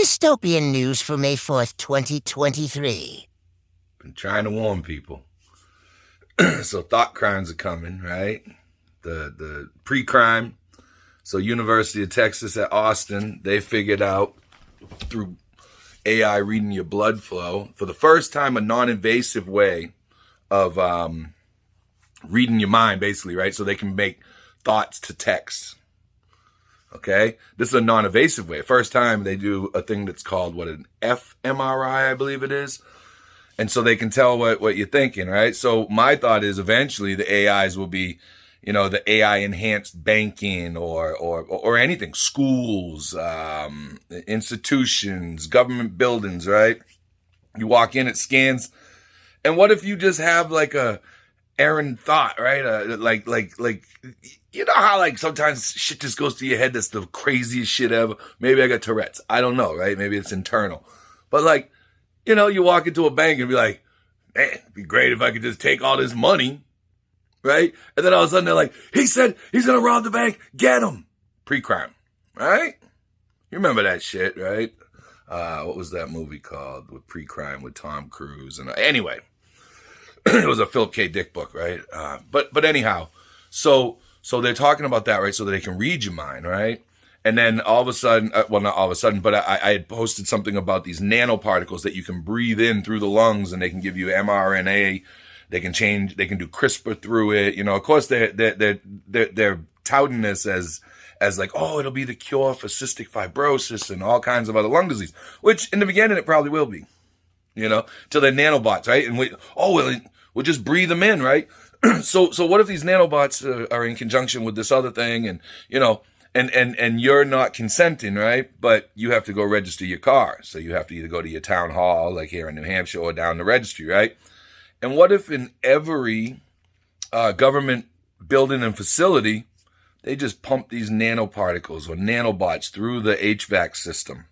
Dystopian news for May 4th, 2023. Been trying to warn people. So thought crimes are coming, right? The pre-crime. So University of Texas at Austin, they figured out through AI reading your blood flow, for the first time, a non-invasive way of reading your mind, basically, right? So they can make thoughts to text. Okay? This is a non-invasive way. First time they do a thing that's called, an fMRI, I believe it is. And so they can tell what you're thinking, right? So my thought is eventually the AIs will be, the AI enhanced banking or anything, schools, institutions, government buildings, right? You walk in, it scans. And what if you just have like a errand thought, right? Like, how sometimes shit just goes through your head that's the craziest shit ever. Maybe I got Tourette's. I don't know, right? Maybe it's internal. But you walk into a bank and be like, man, it'd be great if I could just take all this money, right? And then all of a sudden they're like, he said he's going to rob the bank. Get him. Pre-crime, right? You remember that shit, right? What was that movie called with pre-crime with Tom Cruise? And anyway, it was a Philip K. Dick book, right? But anyhow, so they're talking about that, right? So that they can read your mind, right? And then all of a sudden, not all of a sudden, but I had posted something about these nanoparticles that you can breathe in through the lungs, and they can give you mRNA. They can do CRISPR through it. Of course, they're touting this as like, oh, it'll be the cure for cystic fibrosis and all kinds of other lung disease, which in the beginning it probably will be, till they're nanobots, right? And we'll just breathe them in, right? So what if these nanobots are in conjunction with this other thing, and and you're not consenting, right? But you have to go register your car. So you have to either go to your town hall, like here in New Hampshire, or down the registry, right? And what if in every government building and facility, they just pump these nanoparticles or nanobots through the HVAC system,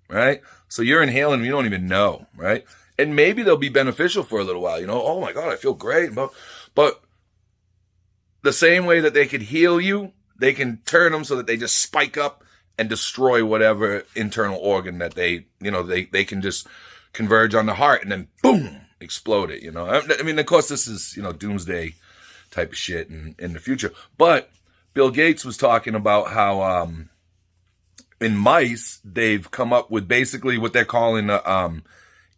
right? So you're inhaling, you don't even know, right? And maybe they'll be beneficial for a little while, oh my God, I feel great. But the same way that they could heal you, they can turn them so that they just spike up and destroy whatever internal organ that they can just converge on the heart and then boom, explode it, I mean, of course, this is, doomsday type of shit in the future. But Bill Gates was talking about how in mice, they've come up with basically what they're calling a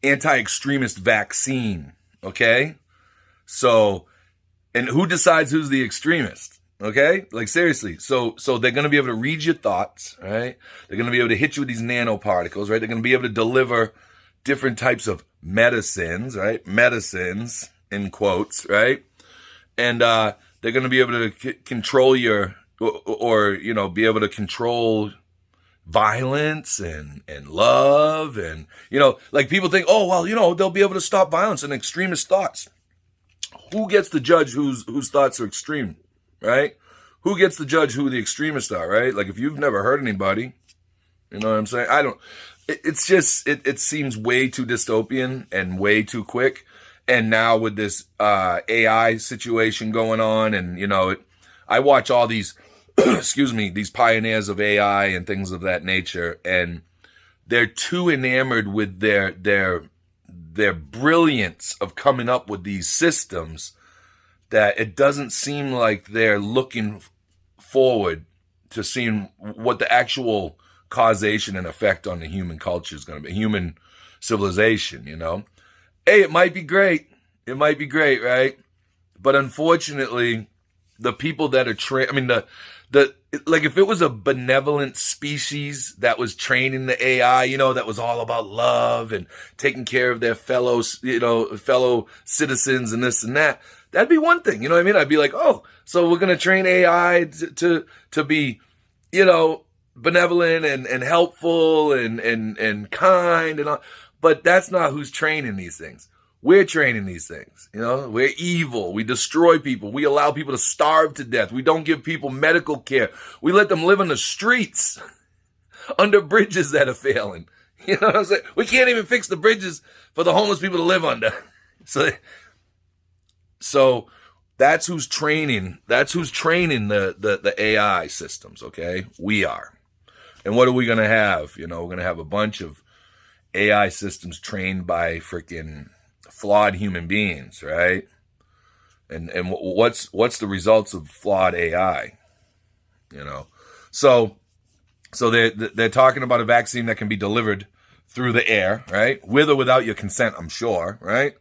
anti-extremist vaccine, okay? So, and who decides who's the extremist? Okay? Seriously. So they're going to be able to read your thoughts, right? They're going to be able to hit you with these nanoparticles, right? They're going to be able to deliver different types of medicines, right? Medicines, in quotes, right? And they're going to be able to control your, or be able to control violence and love. And, people think, oh, well, they'll be able to stop violence and extremist thoughts. Who gets to judge whose thoughts are extreme? Right? Who gets to judge who the extremists are, right? If you've never hurt anybody, you know what I'm saying? It's just, it seems way too dystopian and way too quick. And now with this AI situation going on, and, I watch all these, these pioneers of AI and things of that nature, and they're too enamored with their brilliance of coming up with these systems that it doesn't seem like they're looking forward to seeing what the actual causation and effect on the human culture is going to be, human civilization, Hey, it might be great. It might be great, right? But unfortunately, the people that are if it was a benevolent species that was training the AI, that was all about love and taking care of their fellow citizens and this and that, that'd be one thing. You know what I mean? I'd be like, oh, so we're going to train AI to be, benevolent and helpful and kind and all. But that's not who's training these things. We're training these things. We're evil. We destroy people. We allow people to starve to death. We don't give people medical care. We let them live on the streets under bridges that are failing. You know what I'm saying? We can't even fix the bridges for the homeless people to live under. So that's who's training. That's who's training the AI systems. Okay. We are. And what are we going to have? We're going to have a bunch of AI systems trained by freaking flawed human beings, right? And what's the results of flawed AI? You know, so they're talking about a vaccine that can be delivered through the air, right? With or without your consent, I'm sure, right?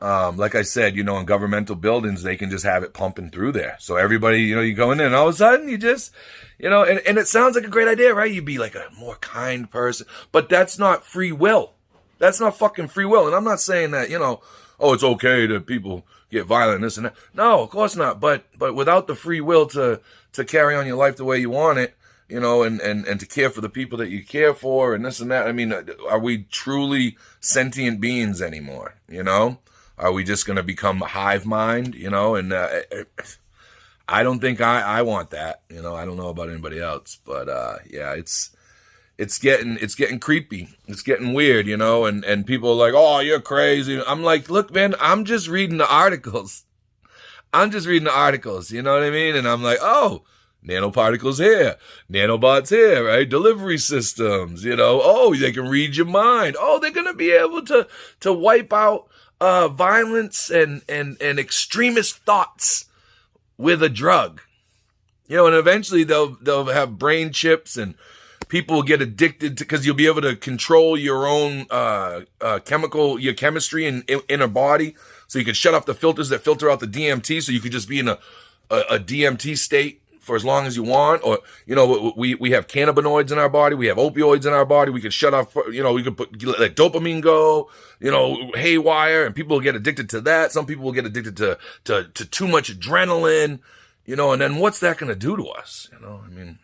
Like I said, you know, in governmental buildings, they can just have it pumping through there. So everybody, you know, you go in there and all of a sudden you just, you know, and it sounds like a great idea, right? You'd be like a more kind person, but that's not free will. That's not fucking free will. And I'm not saying that, you know, oh, it's okay that people get violent, this and that. No, of course not. But without the free will to carry on your life the way you want it, you know, and to care for the people that you care for and this and that. I mean, are we truly sentient beings anymore? You know, are we just going to become a hive mind, you know? And I don't think I want that, you know. I don't know about anybody else, but yeah, it's getting creepy. It's getting weird, you know, and people are like, oh, you're crazy. I'm like, look, man, I'm just reading the articles. You know what I mean? And I'm like, oh, nanoparticles here, nanobots here, right? Delivery systems, you know. Oh, they can read your mind. Oh, they're going to be able to wipe out violence and extremist thoughts with a drug. You know, and eventually they'll have brain chips and people will get addicted to, because you'll be able to control your own your chemistry in a body. So you can shut off the filters that filter out the DMT, so you could just be in a DMT state for as long as you want. Or, you know, we have cannabinoids in our body, we have opioids in our body, we can shut off, you know, we can let dopamine go, you know, haywire, and people will get addicted to that. Some people will get addicted to too much adrenaline, you know, and then what's that going to do to us? You know, I mean,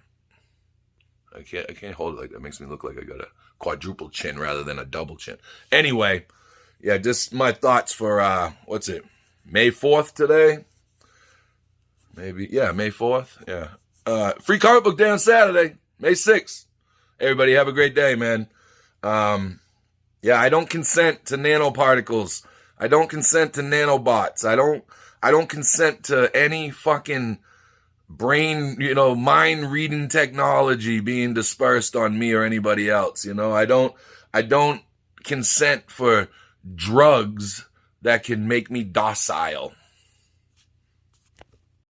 I can't hold it like that. It makes me look like I got a quadruple chin rather than a double chin. Anyway, yeah, just my thoughts for, what's it, May 4th today? Maybe, yeah, May 4th, yeah. Free comic book day on Saturday, May 6th. Everybody have a great day, man. Yeah, I don't consent to nanoparticles. I don't consent to nanobots. I don't consent to any fucking brain, you know, mind reading technology being dispersed on me or anybody else. You know, I don't consent for drugs that can make me docile.